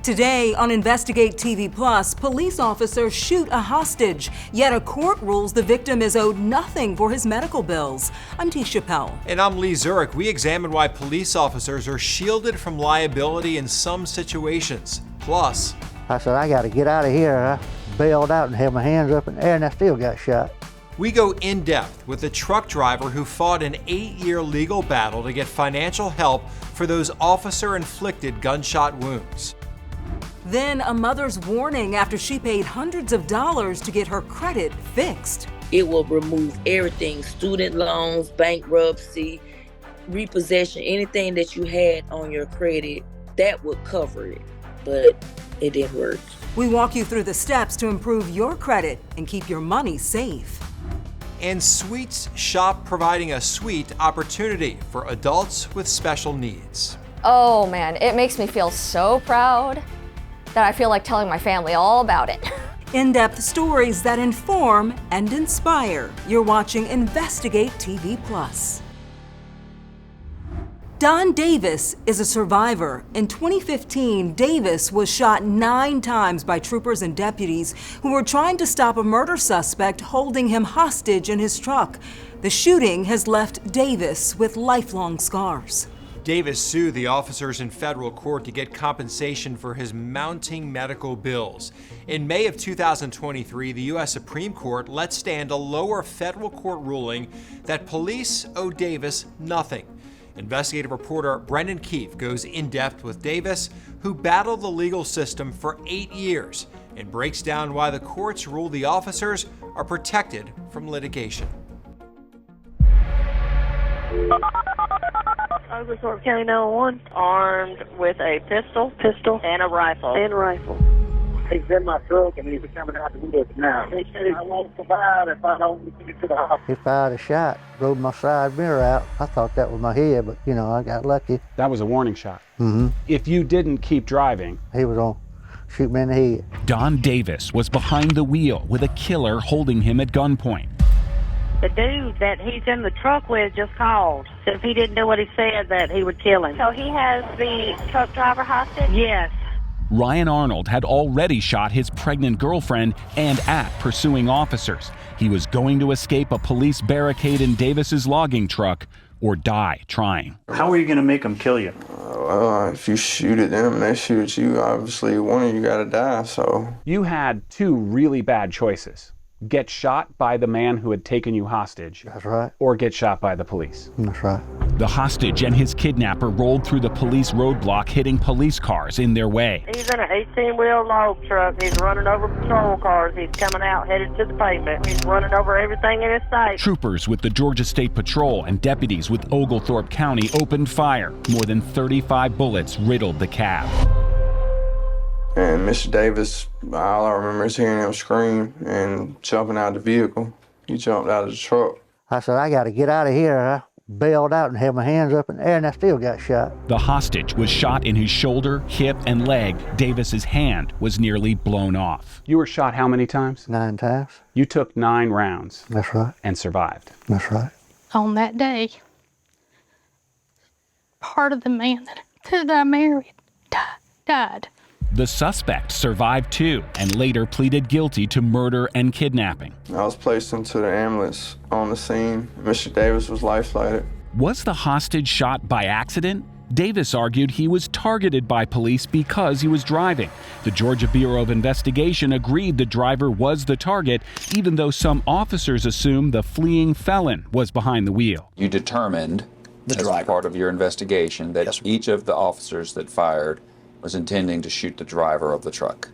Today on Investigate TV Plus, police officers shoot a hostage, yet a court rules the victim is owed nothing for his medical bills. I'm Tisha Pell. And I'm Lee Zurich. We examine why police officers are shielded from liability in some situations. Plus, I said, I got to get out of here. I bailed out and held my hands up in the air and I still got shot. we go in depth with a truck driver who fought an 8-year legal battle to get financial help for those officer-inflicted gunshot wounds. Then a mother's warning after she paid hundreds of dollars to get her credit fixed. It will remove everything, student loans, bankruptcy, repossession, anything that you had on your credit, that would cover it, but it didn't work. We walk you through the steps to improve your credit and keep your money safe. And Sweets Shop providing a sweet opportunity for adults with special needs. Oh man, it makes me feel so proud that I feel like telling my family all about it. In-depth stories that inform and inspire. You're watching Investigate TV Plus. Don Davis is a survivor. In 2015, Davis was shot 9 times by troopers and deputies who were trying to stop a murder suspect holding him hostage in his truck. The shooting has left Davis with lifelong scars. Davis sued the officers in federal court to get compensation for his mounting medical bills. In May of 2023, the U.S. Supreme Court let stand a lower federal court ruling that police owe Davis nothing. Investigative reporter Brendan Keefe goes in depth with Davis, who battled the legal system for 8 years, and breaks down why the courts rule the officers are protected from litigation. Oglethorpe County 911, armed with a pistol, and a rifle. He's in my truck and he's coming out to do it now. He said I won't survive if I don't get to the hospital. He fired a shot, rolled my side mirror out. I thought that was my head, but you know, I got lucky. That was a warning shot. Mm-hmm. If you didn't keep driving, He was on shoot me in the head. Don Davis was behind the wheel with a killer holding him at gunpoint. The dude that he's in the truck with just called. So if he didn't do what he said, that he would kill him. So he has the truck driver hostage? Yes. Ryan Arnold had already shot his pregnant girlfriend and at pursuing officers. He was going to escape a police barricade in Davis's logging truck or die trying. How are you going to make them kill you? If you shoot at them and they shoot at you, obviously one of you got to die, so. you had 2 really bad choices. Get shot by the man who had taken you hostage. That's right. Or get shot by the police. That's right. The hostage and his kidnapper rolled through the police roadblock, hitting police cars in their way. He's in an 18-wheel log truck. He's running over patrol cars. He's coming out, headed to the pavement. He's running over everything in his sight. Troopers with the Georgia State Patrol and deputies with Oglethorpe County opened fire. More than 35 bullets riddled the cab. And Mr. Davis, all I remember is hearing him scream and jumping out of the vehicle. He jumped out of the truck. I said, I got to get out of here. I bailed out and held my hands up in the air and I still got shot. The hostage was shot in his shoulder, hip, and leg. Davis's hand was nearly blown off. You were shot how many times? 9 times. You took 9 rounds. That's right. And survived. That's right. On that day, part of the man that I married died. The suspect survived too and later pleaded guilty to murder and kidnapping. I was placed into the ambulance on the scene. Mr. Davis was life-flighted. Was the hostage shot by accident? Davis argued he was targeted by police because he was driving. The Georgia Bureau of Investigation agreed the driver was the target, even though some officers assumed the fleeing felon was behind the wheel. You determined, as part of your investigation, that each of the officers that fired was intending to shoot the driver of the truck.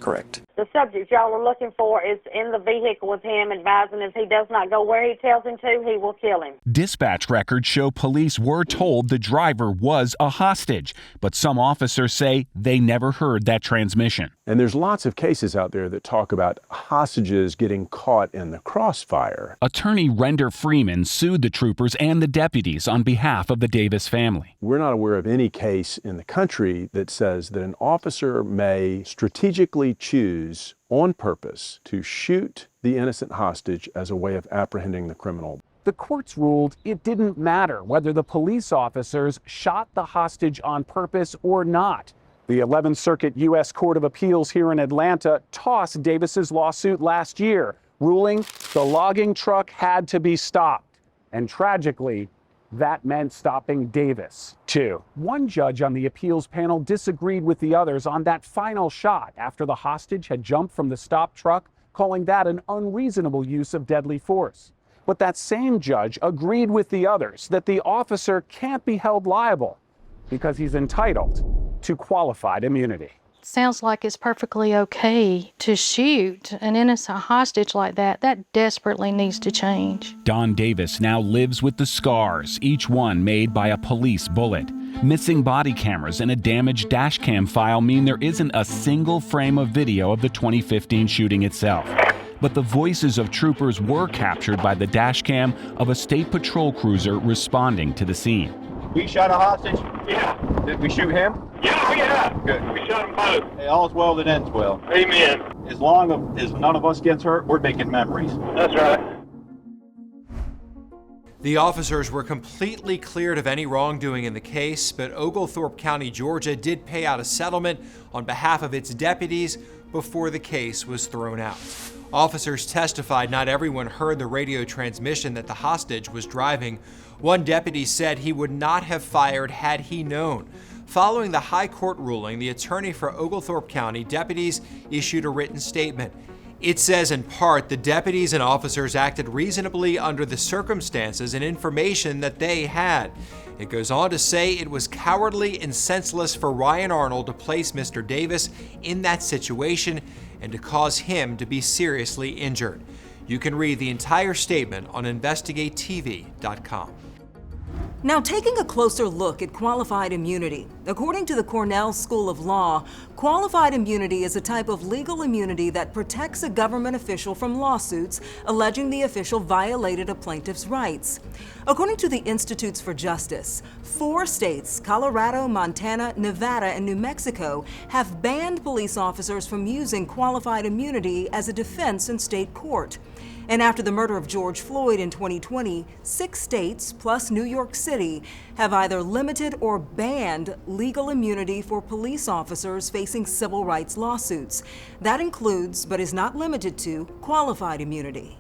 Correct. The subject y'all are looking for is in the vehicle with him, advising if he does not go where he tells him to, he will kill him. Dispatch records show police were told the driver was a hostage, but some officers say they never heard that transmission. And there's lots of cases out there that talk about hostages getting caught in the crossfire. Attorney Render Freeman sued the troopers and the deputies on behalf of the Davis family. We're not aware of any case in the country that says that an officer may strategically choose on purpose to shoot the innocent hostage as a way of apprehending the criminal. The courts ruled it didn't matter whether the police officers shot the hostage on purpose or not. The 11th Circuit U.S. Court of Appeals here in Atlanta tossed Davis's lawsuit last year, ruling the logging truck had to be stopped. And tragically, that meant stopping Davis, too. One judge on the appeals panel disagreed with the others on that final shot after the hostage had jumped from the stopped truck, calling that an unreasonable use of deadly force. But that same judge agreed with the others that the officer can't be held liable because he's entitled to qualified immunity. Sounds like it's perfectly okay to shoot an innocent hostage like that. That desperately needs to change. Don Davis now lives with the scars, each one made by a police bullet. Missing body cameras and a damaged dash cam file mean there isn't a single frame of video of the 2015 shooting itself. But the voices of troopers were captured by the dash cam of a state patrol cruiser responding to the scene. We shot a hostage? Yeah. Did we shoot him? Yeah, we have. Good. We shot them both. Hey, all's well that ends well. Amen. As long as none of us gets hurt, we're making memories. That's right. The officers were completely cleared of any wrongdoing in the case, but Oglethorpe County, Georgia did pay out a settlement on behalf of its deputies before the case was thrown out. Officers testified not everyone heard the radio transmission that the hostage was driving. One deputy said he would not have fired had he known. Following the high court ruling, the attorney for Oglethorpe County deputies issued a written statement. It says in part, the deputies and officers acted reasonably under the circumstances and information that they had. It goes on to say it was cowardly and senseless for Ryan Arnold to place Mr. Davis in that situation and to cause him to be seriously injured. You can read the entire statement on InvestigateTV.com. Now, taking a closer look at qualified immunity. According to the Cornell School of Law, qualified immunity is a type of legal immunity that protects a government official from lawsuits alleging the official violated a plaintiff's rights. According to the Institutes for Justice, 4 states, Colorado, Montana, Nevada, and New Mexico, have banned police officers from using qualified immunity as a defense in state court. And after the murder of George Floyd in 2020, 6 states, plus New York City, have either limited or banned legal immunity for police officers facing civil rights lawsuits. That includes, but is not limited to, qualified immunity.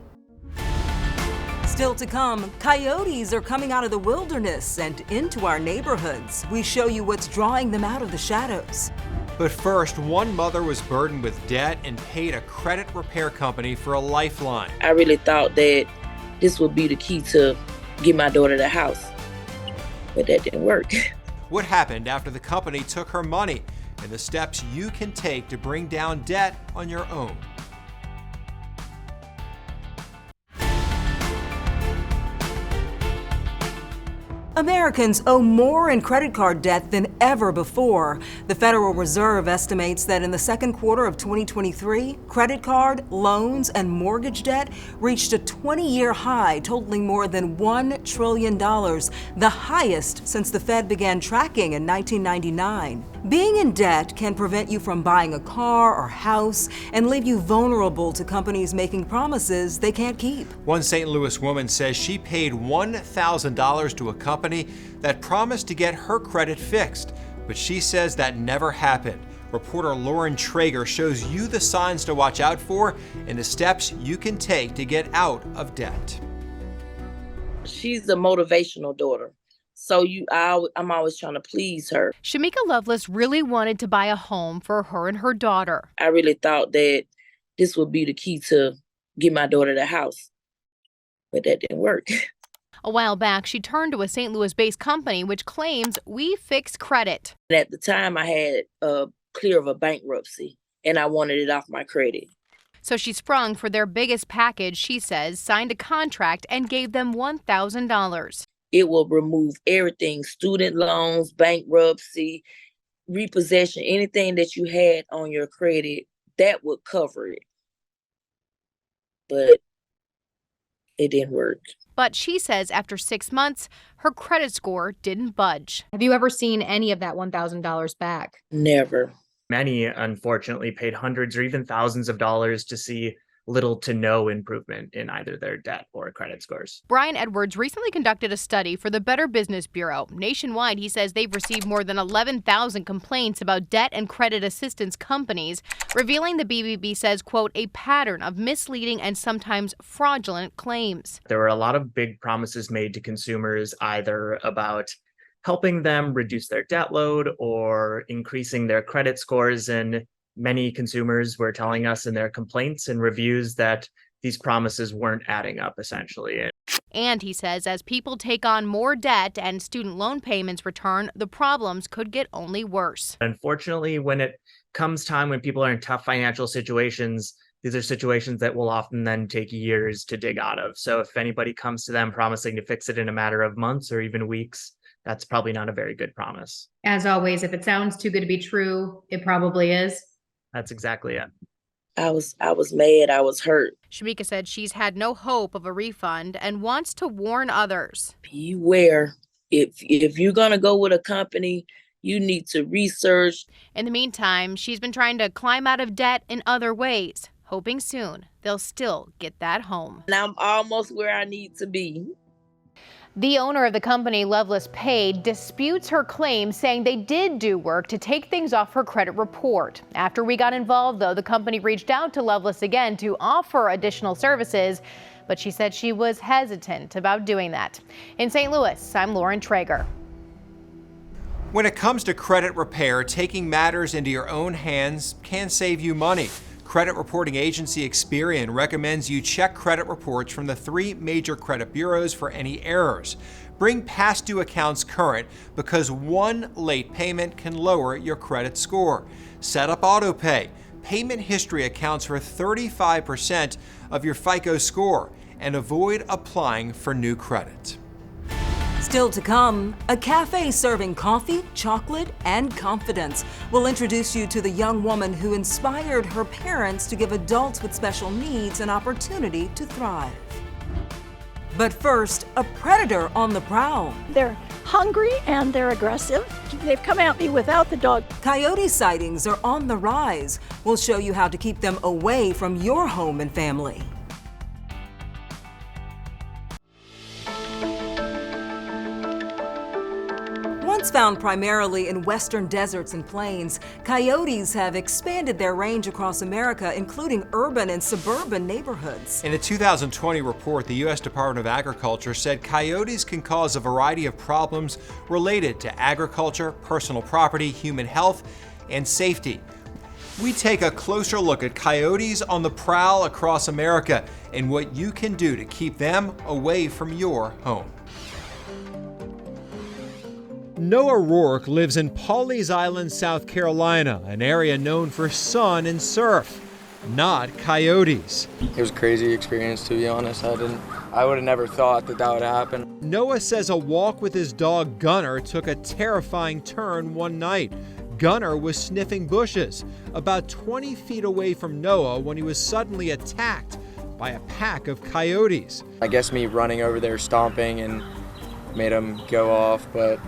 Still to come, coyotes are coming out of the wilderness and into our neighborhoods. We show you what's drawing them out of the shadows. But first, one mother was burdened with debt and paid a credit repair company for a lifeline. I really thought that this would be the key to get my daughter the house, but that didn't work. What happened after the company took her money and the steps you can take to bring down debt on your own. Americans owe more in credit card debt than ever before. The Federal Reserve estimates that in the second quarter of 2023, credit card, loans, and mortgage debt reached a 20-year high, totaling more than $1 trillion, the highest since the Fed began tracking in 1999. Being in debt can prevent you from buying a car or house and leave you vulnerable to companies making promises they can't keep. One St. Louis woman says she paid $1,000 to a company that promised to get her credit fixed, but she says that never happened. Reporter Lauren Traeger shows you the signs to watch out for and the steps you can take to get out of debt. She's a motivational daughter. So I'm always trying to please her. Shamika Lovelace really wanted to buy a home for her and her daughter. I really thought that this would be the key to get my daughter the house, but that didn't work. A while back, she turned to a St. Louis-based company which claims we fix credit. And at the time, I had a clear of a bankruptcy, and I wanted it off my credit. So she sprung for their biggest package, she says, signed a contract, and gave them $1,000. It will remove everything, student loans, bankruptcy, repossession, anything that you had on your credit, that would cover it. But it didn't work. But she says after 6 months, her credit score didn't budge. Have you ever seen any of that $1,000 back? Never. Many, unfortunately, paid hundreds or even thousands of dollars to see little to no improvement in either their debt or credit scores. Brian Edwards recently conducted a study for the Better Business Bureau. Nationwide, he says they've received more than 11,000 complaints about debt and credit assistance companies, revealing the BBB says, quote, a pattern of misleading and sometimes fraudulent claims. There were a lot of big promises made to consumers, either about helping them reduce their debt load or increasing their credit scores, and many consumers were telling us in their complaints and reviews that these promises weren't adding up, essentially. And he says as people take on more debt and student loan payments return, the problems could get only worse. Unfortunately, when it comes time when people are in tough financial situations, these are situations that will often then take years to dig out of. So if anybody comes to them promising to fix it in a matter of months or even weeks, that's probably not a very good promise. As always, if it sounds too good to be true, it probably is. That's exactly it. I was mad. I was hurt. Shamika said she's had no hope of a refund and wants to warn others. Beware. If you're going to go with a company, you need to research. In the meantime, she's been trying to climb out of debt in other ways, hoping soon they'll still get that home. And I'm almost where I need to be. The owner of the company, Loveless Pay, disputes her claim, saying they did do work to take things off her credit report. After we got involved, though, the company reached out to Loveless again to offer additional services, but she said she was hesitant about doing that. In St. Louis, I'm Lauren Traeger. When it comes to credit repair, taking matters into your own hands can save you money. Credit reporting agency Experian recommends you check credit reports from the 3 major credit bureaus for any errors. Bring past due accounts current because one late payment can lower your credit score. Set up auto pay. Payment history accounts for 35% of your FICO score, and avoid applying for new credit. Still to come, a cafe serving coffee, chocolate, and confidence. We'll introduce you to the young woman who inspired her parents to give adults with special needs an opportunity to thrive. But first, a predator on the prowl. They're hungry and they're aggressive. They've come at me without the dog. Coyote sightings are on the rise. We'll show you how to keep them away from your home and family. Once found primarily in western deserts and plains, coyotes have expanded their range across America, including urban and suburban neighborhoods. In a 2020 report, the U.S. Department of Agriculture said coyotes can cause a variety of problems related to agriculture, personal property, human health, and safety. We take a closer look at coyotes on the prowl across America and what you can do to keep them away from your home. Noah Rourke lives in Pawleys Island, South Carolina, an area known for sun and surf, not coyotes. It was a crazy experience, to be honest. I would have never thought that would happen. Noah says a walk with his dog Gunner took a terrifying turn one night. Gunner was sniffing bushes about 20 feet away from Noah when he was suddenly attacked by a pack of coyotes. I guess me running over there stomping and made him go off, but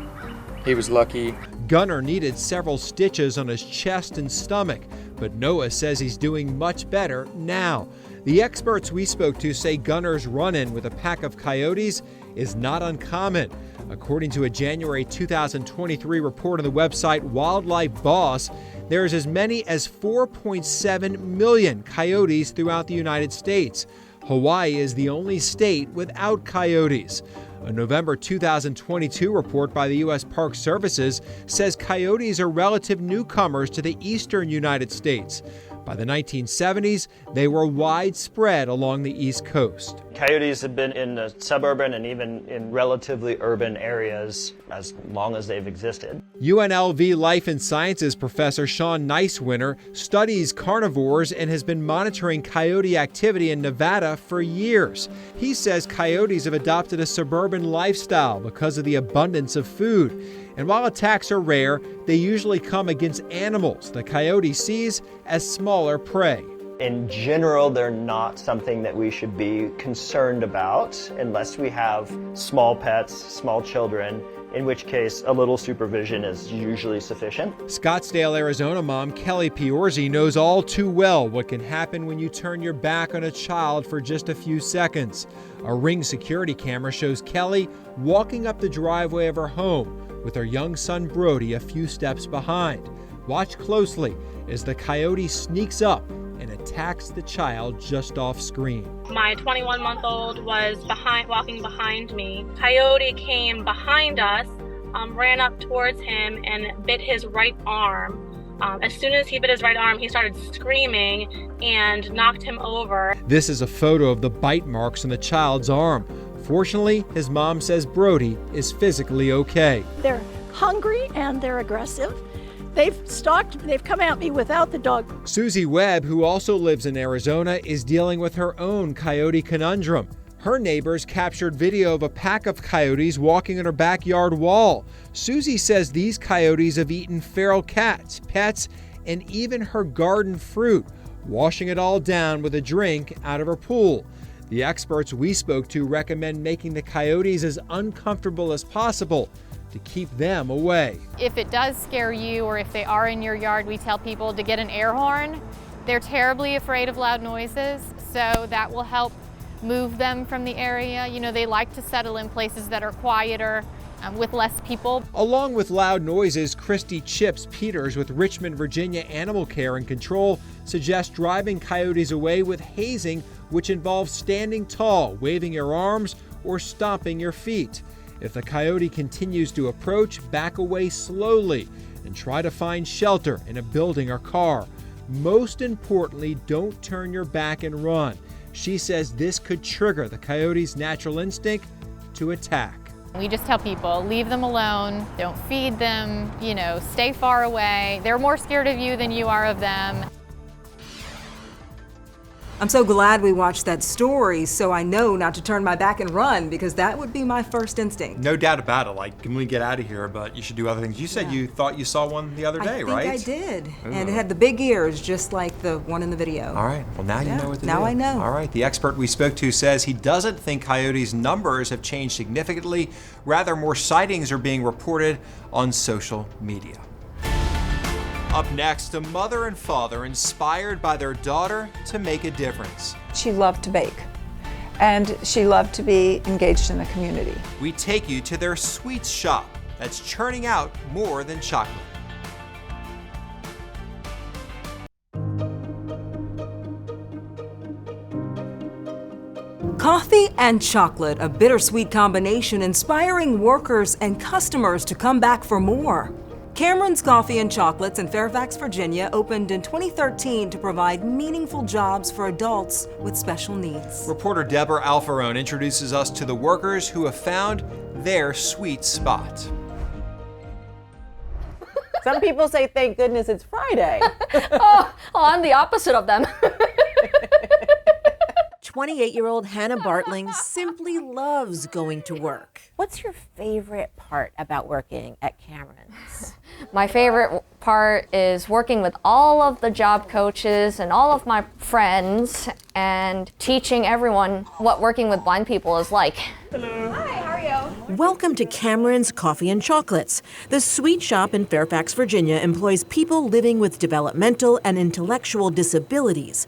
he was lucky. Gunner needed several stitches on his chest and stomach, but Noah says he's doing much better now. The experts we spoke to say Gunner's run-in with a pack of coyotes is not uncommon. According to a January 2023 report on the website Wildlife Boss, there's as many as 4.7 million coyotes throughout the United States. Hawaii is the only state without coyotes. A November 2022 report by the U.S. Park Services says coyotes are relative newcomers to the eastern United States. By the 1970s, they were widespread along the East Coast. Coyotes have been in the suburban and even in relatively urban areas as long as they've existed. UNLV Life and Sciences professor Sean Nicewinner studies carnivores and has been monitoring coyote activity in Nevada for years. He says coyotes have adopted a suburban lifestyle because of the abundance of food. And while attacks are rare, they usually come against animals the coyote sees as smaller prey. In general, they're not something that we should be concerned about unless we have small pets, small children, in which case a little supervision is usually sufficient. Scottsdale, Arizona mom Kelly Piorzi knows all too well what can happen when you turn your back on a child for just a few seconds. A Ring security camera shows Kelly walking up the driveway of her home with her young son Brody a few steps behind. Watch closely as the coyote sneaks up and attacks the child just off screen. My 21-month-old was walking behind me. Coyote came behind us, ran up towards him and bit his right arm. As soon as he bit his right arm, he started screaming and knocked him over. This is a photo of the bite marks on the child's arm. Fortunately, his mom says Brody is physically okay. They're hungry and they're aggressive. They've come at me without the dog. Susie Webb, who also lives in Arizona, is dealing with her own coyote conundrum. Her neighbors captured video of a pack of coyotes walking on her backyard wall. Susie says these coyotes have eaten feral cats, pets, and even her garden fruit, washing it all down with a drink out of her pool. The experts we spoke to recommend making the coyotes as uncomfortable as possible to keep them away. If it does scare you or if they are in your yard, we tell people to get an air horn. They're terribly afraid of loud noises, so that will help move them from the area. You know, they like to settle in places that are quieter, with less people. Along with loud noises, Christy Chips Peters with Richmond, Virginia Animal Care and Control suggests driving coyotes away with hazing, which involves standing tall, waving your arms, or stomping your feet. If the coyote continues to approach, back away slowly and try to find shelter in a building or car. Most importantly, don't turn your back and run. She says this could trigger the coyote's natural instinct to attack. We just tell people, leave them alone, don't feed them, stay far away. They're more scared of you than you are of them. I'm so glad we watched that story so I know not to turn my back and run, because that would be my first instinct. No doubt about it. Like, can we get out of here? But you should do other things. You said you thought you saw one the other day, right? I think I did. Ooh. And it had the big ears, just like the one in the video. All right. Well, now you know what to do. Now I know. All right. The expert we spoke to says he doesn't think coyotes' numbers have changed significantly. Rather, more sightings are being reported on social media. Up next, a mother and father inspired by their daughter to make a difference. She loved to bake, and she loved to be engaged in the community. We take you to their sweets shop that's churning out more than chocolate. Coffee and chocolate, a bittersweet combination inspiring workers and customers to come back for more. Cameron's Coffee and Chocolates in Fairfax, Virginia opened in 2013 to provide meaningful jobs for adults with special needs. Reporter Deborah Alfarone introduces us to the workers who have found their sweet spot. Some people say, thank goodness it's Friday. I'm the opposite of them. 28-year-old Hannah Bartling simply loves going to work. What's your favorite part about working at Cameron's? My favorite part is working with all of the job coaches and all of my friends and teaching everyone what working with blind people is like. Hello. Hi, how are you? Welcome to Cameron's Coffee and Chocolates. The sweet shop in Fairfax, Virginia employs people living with developmental and intellectual disabilities.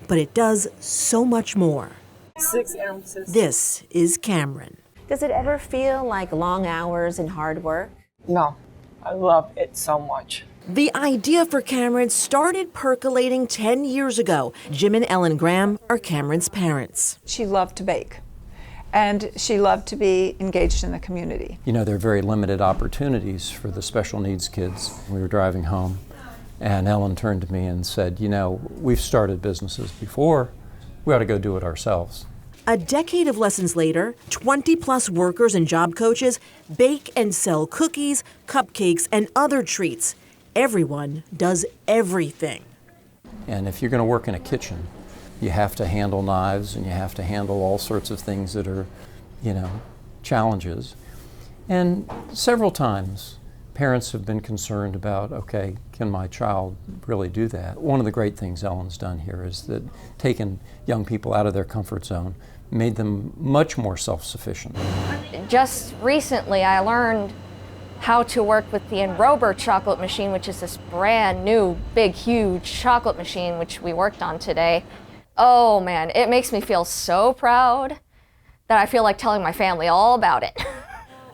But it does so much more. 6 ounces. This is Cameron. Does it ever feel like long hours and hard work? No, I love it so much. The idea for Cameron started percolating 10 years ago. Jim and Ellen Graham are Cameron's parents. She loved to bake, and she loved to be engaged in the community. You know, there are very limited opportunities for the special needs kids. We were driving home, and Ellen turned to me and said, you know, we've started businesses before, we ought to go do it ourselves. A decade of lessons later, 20-plus workers and job coaches bake and sell cookies, cupcakes, and other treats. Everyone does everything. And if you're going to work in a kitchen, you have to handle knives and you have to handle all sorts of things that are, challenges. And several times, parents have been concerned about, okay, can my child really do that? One of the great things Ellen's done here is that taken young people out of their comfort zone, made them much more self-sufficient. Just recently I learned how to work with the Enrober chocolate machine, which is this brand new, big, huge chocolate machine, which we worked on today. Oh man, it makes me feel so proud that I feel like telling my family all about it.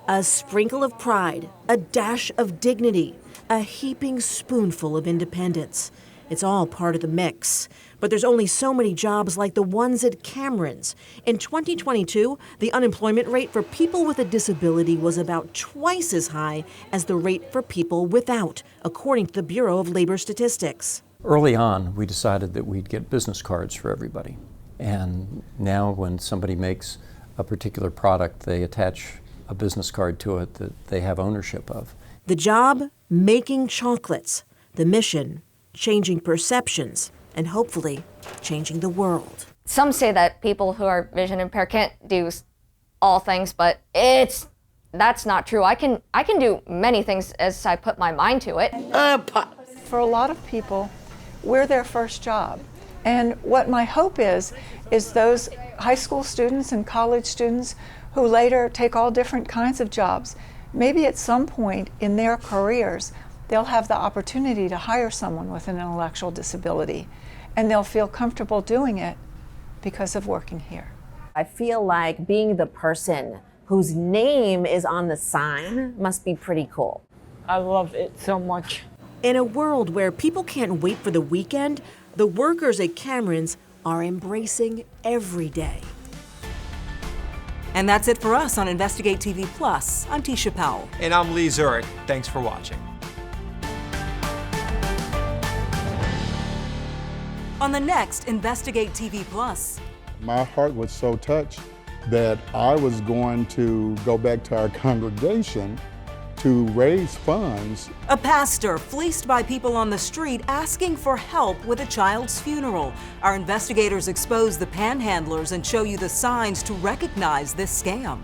A sprinkle of pride, a dash of dignity, a heaping spoonful of independence. It's all part of the mix. But there's only so many jobs like the ones at Cameron's. In 2022, the unemployment rate for people with a disability was about twice as high as the rate for people without, according to the Bureau of Labor Statistics. Early on, we decided that we'd get business cards for everybody. And now when somebody makes a particular product, they attach a business card to it that they have ownership of. The job, making chocolates. The mission, changing perceptions, and hopefully changing the world. Some say that people who are vision impaired can't do all things, but that's not true. I can do many things as I put my mind to it. For a lot of people, we're their first job. And what my hope is those high school students and college students who later take all different kinds of jobs, maybe at some point in their careers, they'll have the opportunity to hire someone with an intellectual disability, and they'll feel comfortable doing it because of working here. I feel like being the person whose name is on the sign must be pretty cool. I love it so much. In a world where people can't wait for the weekend, the workers at Cameron's are embracing every day. And that's it for us on Investigate TV Plus. I'm Tisha Powell. And I'm Lee Zurich. Thanks for watching. On the next Investigate TV Plus. My heart was so touched that I was going to go back to our congregation to raise funds. A pastor fleeced by people on the street asking for help with a child's funeral. Our investigators expose the panhandlers and show you the signs to recognize this scam.